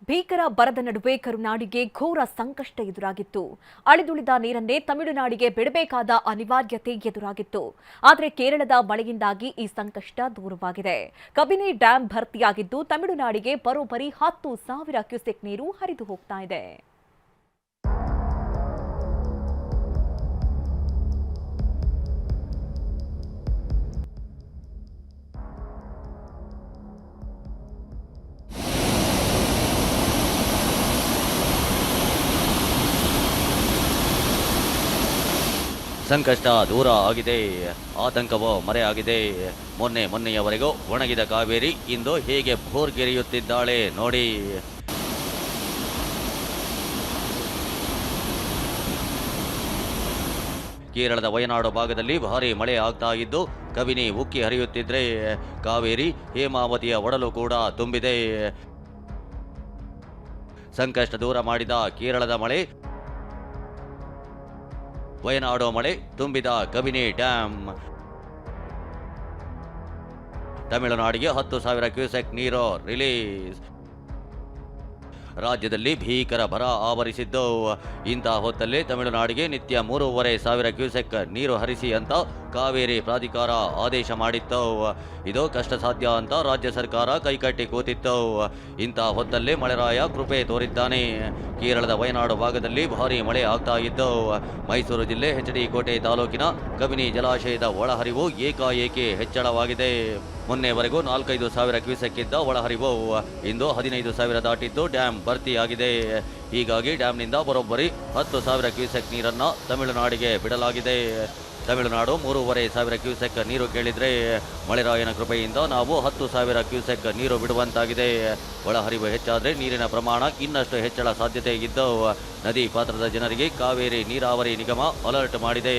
ಭೀಕರ ಬರದ ನಡುವೆ ಕರುನಾಡಿಗೆ ಘೋರ ಸಂಕಷ್ಟ ಎದುರಾಗಿತ್ತು. ಅಳಿದುಳಿದ ನೀರನ್ನೇ ತಮಿಳುನಾಡಿಗೆ ಬಿಡಬೇಕಾದ ಅನಿವಾರ್ಯತೆ ಎದುರಾಗಿತ್ತು. ಆದರೆ ಕೇರಳದ ಮಳೆಯಿಂದಾಗಿ ಈ ಸಂಕಷ್ಟ ದೂರವಾಗಿದೆ. ಕಬಿನಿ ಡ್ಯಾಂ ಭರ್ತಿಯಾಗಿದ್ದು ತಮಿಳುನಾಡಿಗೆ ಬರೋಬ್ಬರಿ 10,000 ಕ್ಯೂಸೆಕ್ ನೀರು ಹರಿದು ಹೋಗ್ತಾ ಇದೆ. ಸಂಕಷ್ಟ ದೂರ ಆಗಿದೆ, ಆತಂಕವೋ ಮರೆಯಾಗಿದೆ. ಮೊನ್ನೆಯವರೆಗೂ ಒಣಗಿದ ಕಾವೇರಿ ಇಂದು ಹೇಗೆ ಭೋರ್ಗೆರೆಯುತ್ತಿದ್ದಾಳೆ ನೋಡಿ. ಕೇರಳದ ವಯನಾಡು ಭಾಗದಲ್ಲಿ ಭಾರೀ ಮಳೆ ಆಗ್ತಾ ಇದ್ದು ಕಬಿನಿ ಉಕ್ಕಿ ಹರಿಯುತ್ತಿದ್ರೆ ಕಾವೇರಿ ಹೇಮಾವತಿಯ ಒಡಲು ಕೂಡ ತುಂಬಿದೆ. ಸಂಕಷ್ಟ ದೂರ ಮಾಡಿದ ಕೇರಳದ ಮಳೆ, ವಯನಾಡು ಮಳೆ ತುಂಬಿದ ಕಬಿನಿ ಡ್ಯಾಂ. ತಮಿಳುನಾಡಿಗೆ 10,000 ಕ್ಯೂಸೆಕ್ ನೀರು ರಿಲೀಸ್. ರಾಜ್ಯದಲ್ಲಿ ಭೀಕರ ಬರ ಆವರಿಸಿದ್ದು ಇಂತಹ ಹೊತ್ತಲ್ಲೇ ತಮಿಳುನಾಡಿಗೆ ನಿತ್ಯ 3,500 ಕ್ಯೂಸೆಕ್ ನೀರು ಹರಿಸಿ ಅಂತ ಕಾವೇರಿ ಪ್ರಾಧಿಕಾರ ಆದೇಶ ಮಾಡಿತ್ತು. ಇದು ಕಷ್ಟ ಸಾಧ್ಯ ಅಂತ ರಾಜ್ಯ ಸರ್ಕಾರ ಕೈಕಟ್ಟಿ ಕೂತಿತ್ತು. ಇಂತಹ ಹೊತ್ತಲ್ಲೇ ಮಳೆರಾಯ ಕೃಪೆ ತೋರಿದ್ದಾನೆ. ಕೇರಳದ ವಯನಾಡು ಭಾಗದಲ್ಲಿ ಭಾರೀ ಮಳೆ ಆಗ್ತಾ ಇದ್ದು ಮೈಸೂರು ಜಿಲ್ಲೆ ಹೆಚ್ಡಿಕೋಟೆ ತಾಲೂಕಿನ ಕಬಿನಿ ಜಲಾಶಯದ ಒಳಹರಿವು ಏಕಾಏಕಿ ಹೆಚ್ಚಳವಾಗಿದೆ. ಮೊನ್ನೆವರೆಗೂ 4-5 ಕ್ಯೂಸೆಕ್ ಇದ್ದ ಒಳಹರಿವು ಇಂದು 15,000 ದಾಟಿದ್ದು ಡ್ಯಾಂ ಭರ್ತಿಯಾಗಿದೆ. ಹೀಗಾಗಿ ಡ್ಯಾಂನಿಂದ ಬರೋಬ್ಬರಿ 10,000 ಕ್ಯೂಸೆಕ್ ನೀರನ್ನು ತಮಿಳುನಾಡಿಗೆ ಬಿಡಲಾಗಿದೆ. ತಮಿಳುನಾಡು 3,500 ಕ್ಯೂಸೆಕ್ ನೀರು ಕೇಳಿದ್ರೆ ಮಳೆರಾಯನ ಕೃಪೆಯಿಂದ ನಾವು 10,000 ಕ್ಯೂಸೆಕ್ ನೀರು ಬಿಡುವಂತಾಗಿದೆ. ಒಳಹರಿವು ಹೆಚ್ಚಾದರೆ ನೀರಿನ ಪ್ರಮಾಣ ಇನ್ನಷ್ಟು ಹೆಚ್ಚಳ ಸಾಧ್ಯತೆ ಇದ್ದು ನದಿ ಪಾತ್ರದ ಜನರಿಗೆ ಕಾವೇರಿ ನೀರಾವರಿ ನಿಗಮ ಅಲರ್ಟ್ ಮಾಡಿದೆ.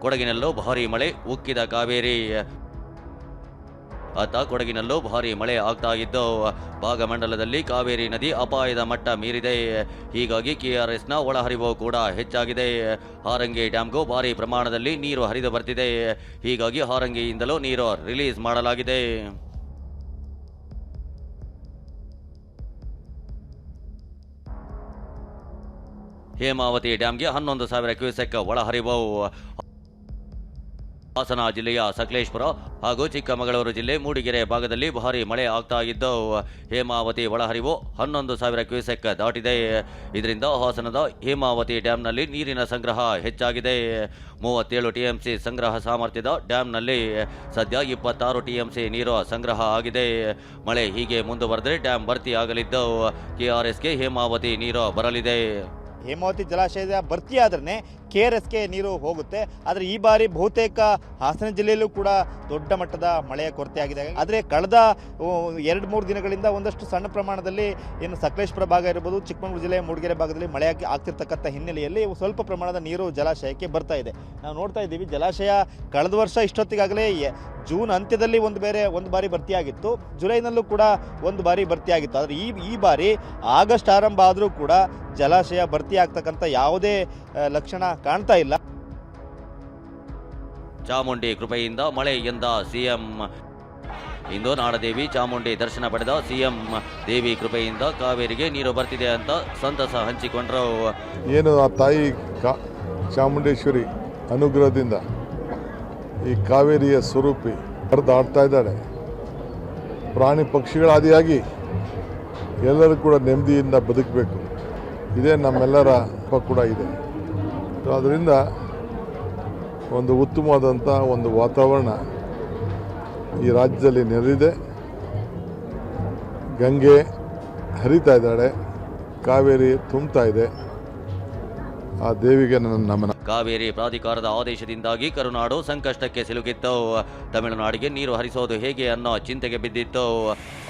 ಕೊಡಗಿನಲ್ಲೂ ಭಾರೀ ಮಳೆ ಉಕ್ಕಿದ ಕಾವೇರಿ. ಕೊಡಗಿನಲ್ಲೂ ಭಾರೀ ಮಳೆ ಆಗ್ತಾ ಇದ್ದು ಭಾಗಮಂಡಲದಲ್ಲಿ ಕಾವೇರಿ ನದಿ ಅಪಾಯದ ಮಟ್ಟ ಮೀರಿದೆ. ಹೀಗಾಗಿ ಕೆಆರ್ಎಸ್ನ ಒಳಹರಿವು ಕೂಡ ಹೆಚ್ಚಾಗಿದೆ. ಹಾರಂಗಿ ಡ್ಯಾಂಗೂ ಭಾರೀ ಪ್ರಮಾಣದಲ್ಲಿ ನೀರು ಹರಿದು ಬರ್ತಿದೆ. ಹೀಗಾಗಿ ಹಾರಂಗಿಯಿಂದಲೂ ನೀರು ರಿಲೀಸ್ ಮಾಡಲಾಗಿದೆ. ಹೇಮಾವತಿ ಡ್ಯಾಂಗೆ 11,000 ಕ್ಯೂಸೆಕ್ ಒಳಹರಿವು. ಹಾಸನ ಜಿಲ್ಲೆಯ ಸಕಲೇಶಪುರ ಹಾಗೂ ಚಿಕ್ಕಮಗಳೂರು ಜಿಲ್ಲೆ ಮೂಡಿಗೆರೆ ಭಾಗದಲ್ಲಿ ಭಾರೀ ಮಳೆ ಆಗ್ತಾ ಇದ್ದು ಹೇಮಾವತಿ ಒಳಹರಿವು 11,000 ಕ್ಯೂಸೆಕ್ ದಾಟಿದೆ. ಇದರಿಂದ ಹಾಸನದ ಹೇಮಾವತಿ ಡ್ಯಾಂನಲ್ಲಿ ನೀರಿನ ಸಂಗ್ರಹ ಹೆಚ್ಚಾಗಿದೆ. 37 ಟಿಎಂಸಿ ಸಂಗ್ರಹ ಸಾಮರ್ಥ್ಯದ ಡ್ಯಾಂನಲ್ಲಿ ಸದ್ಯ 26 ಟಿಎಂಸಿ ನೀರು ಸಂಗ್ರಹ ಆಗಿದೆ. ಮಳೆ ಹೀಗೆ ಮುಂದುವರೆದರೆ ಡ್ಯಾಂ ಭರ್ತಿಯಾಗಲಿದ್ದು ಕೆಆರ್ಎಸ್ಗೆ ಹೇಮಾವತಿ ನೀರು ಬರಲಿದೆ. ಹೇಮಾವತಿ ಜಲಾಶಯದ ಭರ್ತಿಯಾದ್ರೆ ಕೆಆರ್ಎಸ್ಗೆ ನೀರು ಹೋಗುತ್ತೆ. ಆದರೆ ಈ ಬಾರಿ ಬಹುತೇಕ ಹಾಸನ ಜಿಲ್ಲೆಯಲ್ಲೂ ಕೂಡ ದೊಡ್ಡ ಮಟ್ಟದ ಮಳೆಯ ಕೊರತೆ ಆಗಿದೆ. ಆದರೆ ಕಳೆದ 2-3 ದಿನಗಳಿಂದ ಒಂದಷ್ಟು ಸಣ್ಣ ಪ್ರಮಾಣದಲ್ಲಿ ಏನು ಸಕಲೇಶಪುರ ಭಾಗ ಇರ್ಬೋದು, ಚಿಕ್ಕಮಗಳೂರು ಜಿಲ್ಲೆ ಮೂಡಿಗೆರೆ ಭಾಗದಲ್ಲಿ ಮಳೆ ಆಗ್ತಿರ್ತಕ್ಕಂಥ ಹಿನ್ನೆಲೆಯಲ್ಲಿ ಸ್ವಲ್ಪ ಪ್ರಮಾಣದ ನೀರು ಜಲಾಶಯಕ್ಕೆ ಬರ್ತಾ ಇದೆ. ನಾವು ನೋಡ್ತಾ ಇದ್ದೀವಿ, ಜಲಾಶಯ ಕಳೆದ ವರ್ಷ ಇಷ್ಟೊತ್ತಿಗಾಗಲೇ ಜೂನ್ ಅಂತ್ಯದಲ್ಲಿ ಒಂದು ಬಾರಿ ಭರ್ತಿಯಾಗಿತ್ತು, ಜುಲೈನಲ್ಲೂ ಕೂಡ ಒಂದು ಬಾರಿ ಭರ್ತಿಯಾಗಿತ್ತು. ಆದರೆ ಈ ಬಾರಿ ಆಗಸ್ಟ್ ಆರಂಭ ಆದರೂ ಕೂಡ ಜಲಾಶಯ ಭರ್ತಿ ಆಗ್ತಕ್ಕಂಥ ಯಾವುದೇ ಲಕ್ಷಣ ಕಾಣ್ತಾ ಇಲ್ಲ. ಚಾಮುಂಡಿ ಕೃಪೆಯಿಂದ ಮಳೆ ಎಂದ ಸಿಎಂ. ಇಂದು ನಾಡದೇವಿ ಚಾಮುಂಡಿ ದರ್ಶನ ಪಡೆದ ಸಿಎಂ. ದೇವಿ ಕೃಪೆಯಿಂದ ಕಾವೇರಿಗೆ ನೀರು ಬರ್ತಿದೆ ಅಂತ ಸಂತಸ ಹಂಚಿಕೊಂಡ್ರು. ಏನು ಆ ತಾಯಿ ಚಾಮುಂಡೇಶ್ವರಿ ಅನುಗ್ರಹದಿಂದ ಈ ಕಾವೇರಿಯ ಸ್ವರೂಪಿ ಹರಿದಾಡ್ತಾ ಇದ್ದಾಳೆ. ಪ್ರಾಣಿ ಪಕ್ಷಿಗಳ ಆದಿಯಾಗಿ ಎಲ್ಲರೂ ಕೂಡ ನೆಮ್ಮದಿಯಿಂದ ಬದುಕಬೇಕು, ಇದೇ ನಮ್ಮೆಲ್ಲರ ಕೂಡ ಇದೆ. ಅದರಿಂದ ಒಂದು ಉತ್ತಮವಾದಂಥ ಒಂದು ವಾತಾವರಣ ಈ ರಾಜ್ಯದಲ್ಲಿ ನೆರೆದಿದೆ. ಗಂಗೆ ಹರಿತಾ ಇದ್ದಾಳೆ, ಕಾವೇರಿ ತುಂಬ್ತಾ ಇದೆ. ಆ ದೇವಿಗೆ ನನ್ನ ನಮನ. ಕಾವೇರಿ ಪ್ರಾಧಿಕಾರದ ಆದೇಶದಿಂದಾಗಿ ಕರುನಾಡು ಸಂಕಷ್ಟಕ್ಕೆ ಸಿಲುಕಿತ್ತು. ತಮಿಳುನಾಡಿಗೆ ನೀರು ಹರಿಸೋದು ಹೇಗೆ ಅನ್ನೋ ಚಿಂತೆಗೆ ಬಿದ್ದಿತ್ತು.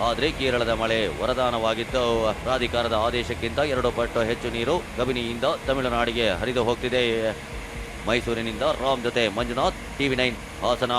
ಆದರೆ ಕೇರಳದ ಮಳೆ ವರದಾನವಾಗಿತ್ತು. ಪ್ರಾಧಿಕಾರದ ಆದೇಶಕ್ಕಿಂತ 2 ಪಟ್ಟು ಹೆಚ್ಚು ನೀರು ಕಬಿನಿಯಿಂದ ತಮಿಳುನಾಡಿಗೆ ಹರಿದು ಹೋಗ್ತಿದೆ. ಮೈಸೂರಿನಿಂದ ರಾಮ್ ಜೊತೆ ಮಂಜುನಾಥ್, TV9 ಹಾಸನ.